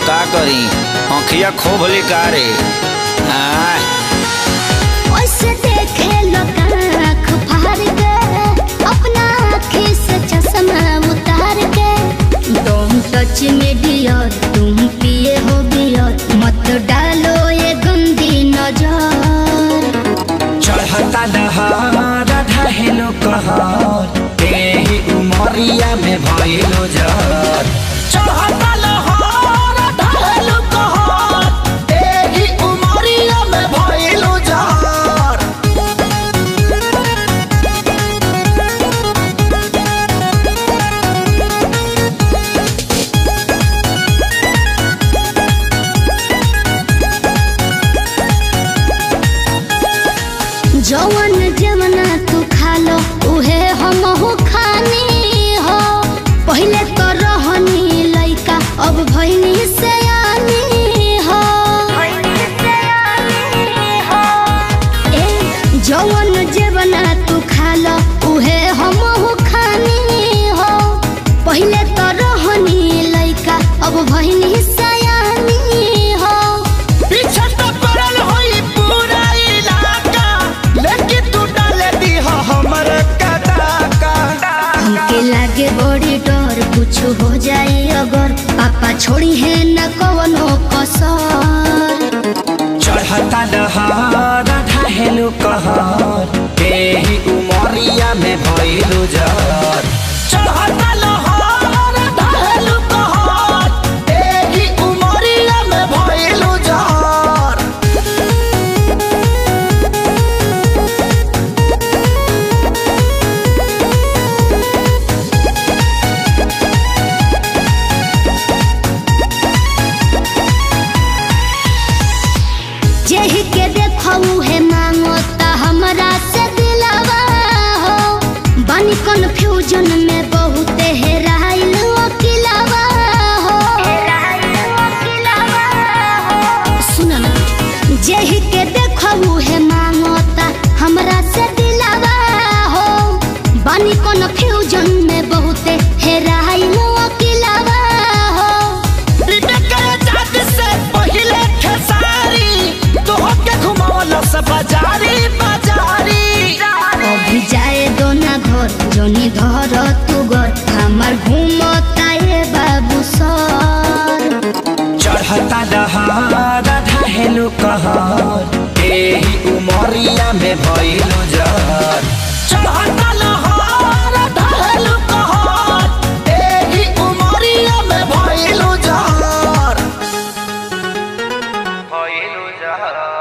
का करी आँखिया खूब लिकारे ओसे देखे लोग आँख फाड़ के अपना आँखी से चश्मा उतार के तुम टच में डियर तुम पिए हो बियर मत डालो ये गंदी नजर। चढ़ता दहार ढहेलो कहर तेही उमरिया में भइलो जर। चढ़ता दहार ढहेलो कहर तेही उमरिया में भइलो जर। जवन जवना तू खा लो उहे हम हो खानी हो। पहले तो रहनी लइका अब भइनी सयानी हो। जवन जवना तू खा लो उहे हम हो खानी हो। पहले तो रहनी लइका अब भइनी सयानी हो। पीछे तो पड़ल होई पूरा इलाका लेकिन तू डाले दी हमर कदाका। हमके लागे बड़ी डर कुछ हो जाए अगर पापा छोड़ी है न कवनो कसर। चढ़ता दहार ढहेलो कहर तेही उमरिया में भइलो जर। चढ़ता दहार ढहेलो कहर तेही उमरिया में भइलो जर। जेहि के देखऊ है मांगो ता हमरा से दिलावा हो। बानी कन्फ्यूजन में बहुत हेराइल अकेलावा हो। सुन ना जेहि के देखऊ है मांगो ता हमरा से दिलावा हो। बानी कन्फ्यूजन में बहुत हेराइल अकेलावा हो। अभी जाए दो ना घर जोनी धर तू घर हमार घूमता ये बाबू सर। चढ़ता दहार ढहेलो कहर तेही उमरिया में भइलो जर। चढ़ता दहार ढहेलो कहर तेही उमरिया में भइलो जर। भइलो जर।